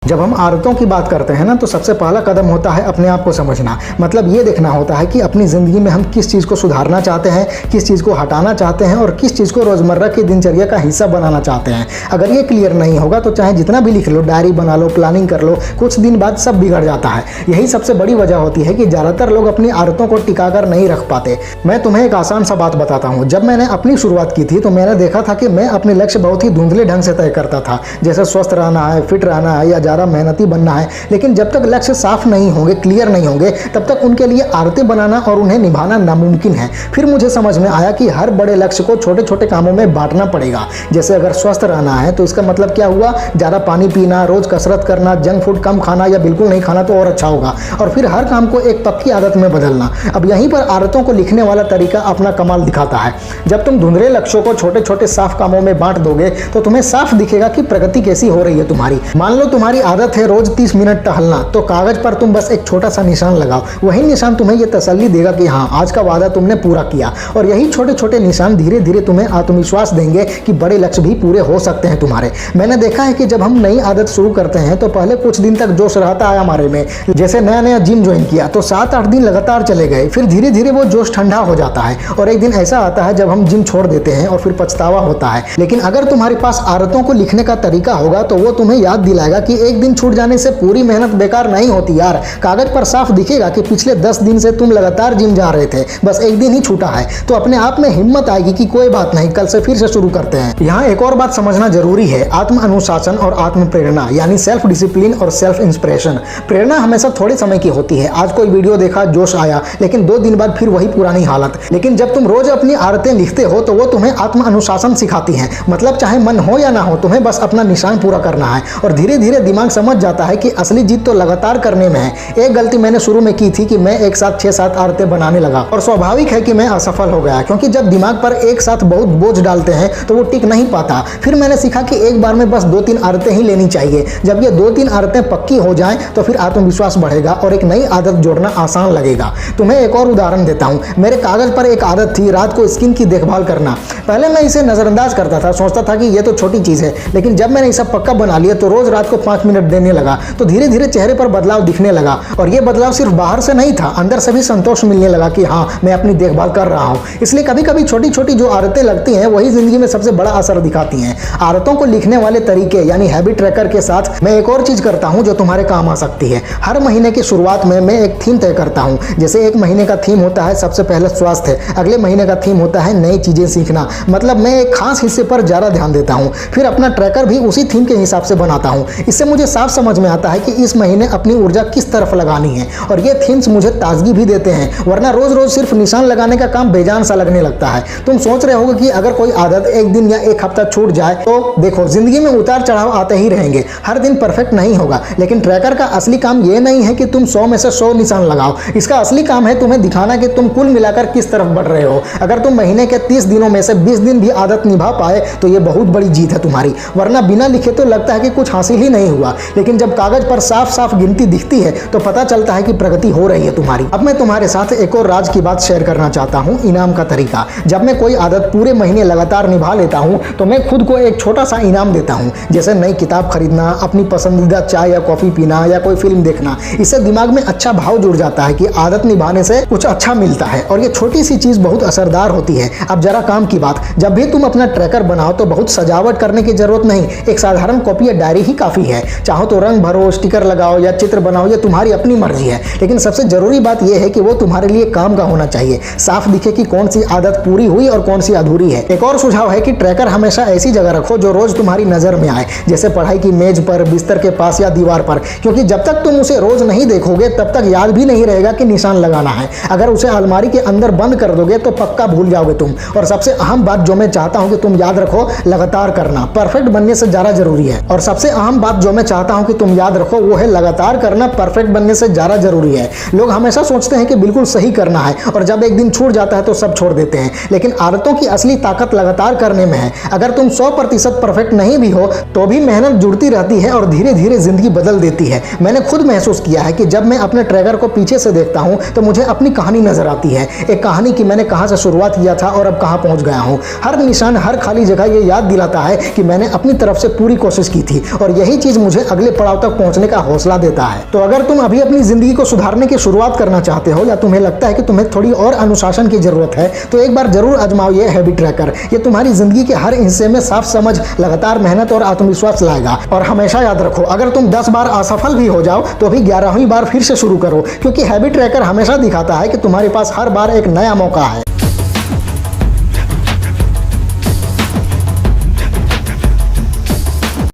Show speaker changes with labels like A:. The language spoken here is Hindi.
A: जब हम आदतों की बात करते हैं ना, तो सबसे पहला कदम होता है अपने आप को समझना। मतलब ये देखना होता है कि अपनी ज़िंदगी में हम किस चीज़ को सुधारना चाहते हैं, किस चीज़ को हटाना चाहते हैं और किस चीज़ को रोज़मर्रा की दिनचर्या का हिस्सा बनाना चाहते हैं। अगर ये क्लियर नहीं होगा तो चाहे जितना भी लिख लो, डायरी बना लो, प्लानिंग कर लो, कुछ दिन बाद सब बिगड़ जाता है। यही सबसे बड़ी वजह होती है कि ज़्यादातर लोग अपनी आदतों को टिका कर नहीं रख पाते। मैं तुम्हें एक आसान सा बात बताता हूँ। जब मैंने अपनी शुरुआत की थी तो मैंने देखा था कि मैं अपने लक्ष्य बहुत ही धुंधले ढंग से तय करता था, जैसे स्वस्थ रहना है, फिट रहना है या ज़्यादा मेहनती बनना है। लेकिन जब तक लक्ष्य साफ नहीं होंगे, क्लियर नहीं होंगे, तब तक उनके लिए आदतें बनाना और उन्हें निभाना नामुमकिन है। फिर मुझे समझ में आया कि हर बड़े लक्ष्य को छोटे छोटे कामों में बांटना पड़ेगा। जैसे अगर स्वस्थ रहना है तो इसका मतलब क्या हुआ, ज़्यादा पानी पीना, रोज कसरत करना, जंक फूड कम खाना या बिल्कुल नहीं खाना तो और अच्छा होगा। और फिर हर काम को एक पक्की आदत में बदलना। अब यहीं पर आदतों को लिखने वाला तरीका अपना कमाल दिखाता है। जब तुम धुंधले लक्ष्यों को छोटे छोटे साफ कामों में बांट दोगे तो तुम्हें साफ दिखेगा कि प्रगति कैसी हो रही है तुम्हारी। मान लो तुम्हारी आदत है रोज 30 मिनट टहलना, तो कागज पर तुम बस एक छोटा सा निशान लगाओ। वही निशान तुम्हें यह तसल्ली देगा कि हाँ, आज का वादा तुमने पूरा किया। और यही छोटे छोटे निशान धीरे धीरे तुम्हें आत्मविश्वास देंगे कि बड़े लक्ष्य भी पूरे हो सकते हैं तुम्हारे। मैंने देखा है कि जब हम नई आदत शुरू करते हैं तो पहले कुछ दिन तक जोश रहता है हमारे में। जैसे नया नया जिम ज्वाइन किया तो 7-8 दिन लगातार चले गए, फिर धीरे धीरे वो जोश ठंडा हो जाता है और एक दिन ऐसा आता है जब हम जिम छोड़ देते हैं और फिर पछतावा होता है। लेकिन अगर तुम्हारे पास आदतों को लिखने का तरीका होगा तो वो तुम्हें याद दिलाएगा कि एक दिन छूट जाने से पूरी मेहनत बेकार नहीं होती यार। कागज पर साफ दिखेगा कि पिछले 10 दिन से तुम लगातार जिम जा रहे थे, बस एक दिन ही छूटा है। तो अपने आप में हिम्मत आएगी कि कोई बात नहीं, कल से फिर से शुरू करते हैं। यहाँ एक और बात समझना जरूरी है, आत्म अनुशासन और आत्म प्रेरणा, यानी सेल्फ डिसिप्लिन और सेल्फ इंस्पिरेशन। प्रेरणा हमेशा थोड़े समय की होती है। आज कोई वीडियो देखा, जोश आया, लेकिन 2 दिन बाद फिर वही पुरानी हालत। लेकिन जब तुम रोज अपनी आदतें लिखते हो तो वो तुम्हें आत्म अनुशासन सिखाती हैं। मतलब चाहे मन हो या ना हो, तुम्हें बस अपना निशान पूरा करना है। और धीरे धीरे दिमाग समझ जाता है कि असली जीत तो लगातार करने में है। एक गलती मैंने शुरू में की थी कि मैं एक साथ 6-7 आदतें बनाने लगा और स्वाभाविक है कि मैं असफल हो गया, क्योंकि जब दिमाग पर एक साथ बहुत बोझ डालते हैं तो वो टिक नहीं पाता। फिर मैंने सीखा कि एक बार में बस 2-3 आदतें ही लेनी चाहिए। जब ये 2-3 आदतें पक्की हो जाएं तो फिर आत्मविश्वास बढ़ेगा और एक नई आदत जोड़ना आसान लगेगा। तुम्हें एक और उदाहरण देता हूँ। मेरे कागज पर एक आदत थी रात को स्किन की देखभाल करना। पहले मैं इसे नजरअंदाज करता था, सोचता था कि ये तो छोटी चीज है, लेकिन जब मैंने इसे पक्का बना लिया तो रोज रात को 5 मिनट देने लगा तो धीरे धीरे चेहरे पर बदलाव दिखने लगा। और ये बदलाव सिर्फ बाहर से नहीं था, अंदर से भी संतोष मिलने लगा कि हाँ, मैं अपनी देखभाल कर रहा हूँ। इसलिए कभी कभी छोटी छोटी जो आदतें लगती हैं वही जिंदगी में सबसे बड़ा असर दिखाती हैं। आदतों को लिखने वाले तरीके यानी हैबिट ट्रैकर के साथ मैं एक और चीज करता हूँ जो तुम्हारे काम आ सकती है। हर महीने की शुरुआत में मैं एक थीम तय करता हूँ। जैसे एक महीने का थीम होता है सबसे पहले स्वास्थ्य, अगले महीने का थीम होता है नई चीजें सीखना। मतलब मैं एक खास हिस्से पर ज्यादा ध्यान देता हूँ। फिर अपना ट्रैकर भी उसी थीम के हिसाब से बनाता हूँ। इससे मुझे साफ समझ में आता है कि इस महीने अपनी ऊर्जा किस तरफ लगानी है। और ये थीम्स मुझे ताजगी भी देते हैं, वरना रोज रोज सिर्फ निशान लगाने का काम बेजान सा लगने लगता है। तुम सोच रहे होगे कि अगर कोई आदत एक दिन या एक हफ्ता छूट जाए तो देखो, जिंदगी में उतार चढ़ाव आते ही रहेंगे, हर दिन परफेक्ट नहीं होगा। लेकिन ट्रैकर का असली काम ये नहीं है कि तुम 100 में से 100 निशान लगाओ। इसका असली काम है तुम्हें दिखाना कि तुम कुल मिलाकर किस तरफ बढ़ रहे हो। अगर तुम महीने के 30 दिनों में से 20 दिन भी आदत निभा पाए तो ये बहुत बड़ी जीत है तुम्हारी। वरना बिना लिखे तो लगता है कि कुछ हासिल ही नहीं हुआ, लेकिन जब कागज पर साफ साफ गिनती दिखती है तो पता चलता है कि प्रगति हो रही है तुम्हारी। अब मैं तुम्हारे साथ एक और राज की बात शेयर करना चाहता हूँ, इनाम का तरीका। जब मैं कोई आदत पूरे महीने लगातार निभा लेता हूँ तो मैं खुद को एक छोटा सा इनाम देता हूँ। जैसे नई किताब खरीदना, अपनी पसंदीदा चाय या कॉफी पीना या कोई फिल्म देखना। इससे दिमाग में अच्छा भाव जुड़ जाता है कि आदत निभाने से कुछ अच्छा मिलता है और ये छोटी सी चीज बहुत असरदार होती है। अब जरा काम की बात, जब भी तुम अपना ट्रैकर बनाओ तो बहुत सजावट करने की जरूरत नहीं, एक साधारण कॉपी या डायरी ही काफी है। चाहो तो रंग भरो, स्टिकर लगाओ या चित्र बनाओ, ये तुम्हारी अपनी मर्जी है। लेकिन सबसे जरूरी बात यह है कि वो तुम्हारे लिए काम का होना चाहिए। साफ दिखे कि कौन सी आदत पूरी हुई और कौन सी अधूरी है। एक और सुझाव है कि ट्रैकर हमेशा ऐसी जगह रखो जो रोज तुम्हारी नजर में आए, जैसे पढ़ाई की मेज पर, बिस्तर के पास या दीवार पर। क्योंकि जब तक तुम उसे रोज नहीं देखोगे तब तक याद भी नहीं रहेगा कि निशान लगाना है। अगर उसे अलमारी के अंदर बंद कर दोगे तो पक्का भूल जाओगे तुम। और सबसे अहम बात जो मैं चाहता हूं कि तुम याद रखो, लगातार करना परफेक्ट बनने से ज्यादा जरूरी है। और सबसे अहम बात जो मैं चाहता हूं कि तुम याद रखो वो है लगातार करना परफेक्ट बनने से ज्यादा जरूरी है। लोग हमेशा सोचते हैं कि बिल्कुल सही करना है और जब एक दिन छूट जाता है तो सब छोड़ देते हैं। लेकिन आदतों की असली ताकत लगातार करने में है। अगर तुम 100% परफेक्ट नहीं भी हो तो भी मेहनत जुड़ती रहती है और धीरे धीरे जिंदगी बदल देती है। मैंने खुद महसूस किया है कि जब मैं अपने ट्रैकर को पीछे से देखता हूं तो मुझे अपनी कहानी नजर आती है। एक कहानी की मैंने कहां से शुरुआत किया था और अब कहां पहुंच गया हूं। हर निशान, हर खाली जगह ये याद दिलाता है कि मैंने अपनी तरफ से पूरी कोशिश की थी। और यही चीज मुझे तुझे अगले पड़ाव तक पहुंचने का हौसला देता है। तो अगर तुम अभी अपनी जिंदगी को सुधारने की शुरुआत करना चाहते हो या तुम्हें लगता है कि तुम्हें थोड़ी और अनुशासन की जरूरत है, तो एक बार जरूर आजमाओ ये हैबिट ट्रैकर। ये तुम्हारी जिंदगी के हर हिस्से में साफ समझ, लगातार मेहनत और आत्मविश्वास लाएगा। और हमेशा याद रखो, अगर तुम 10 बार असफल भी हो जाओ तो अभी 11वीं बार फिर से शुरू करो, क्योंकि हैबिट ट्रैकर हमेशा दिखाता है कि तुम्हारे पास हर बार एक नया मौका है।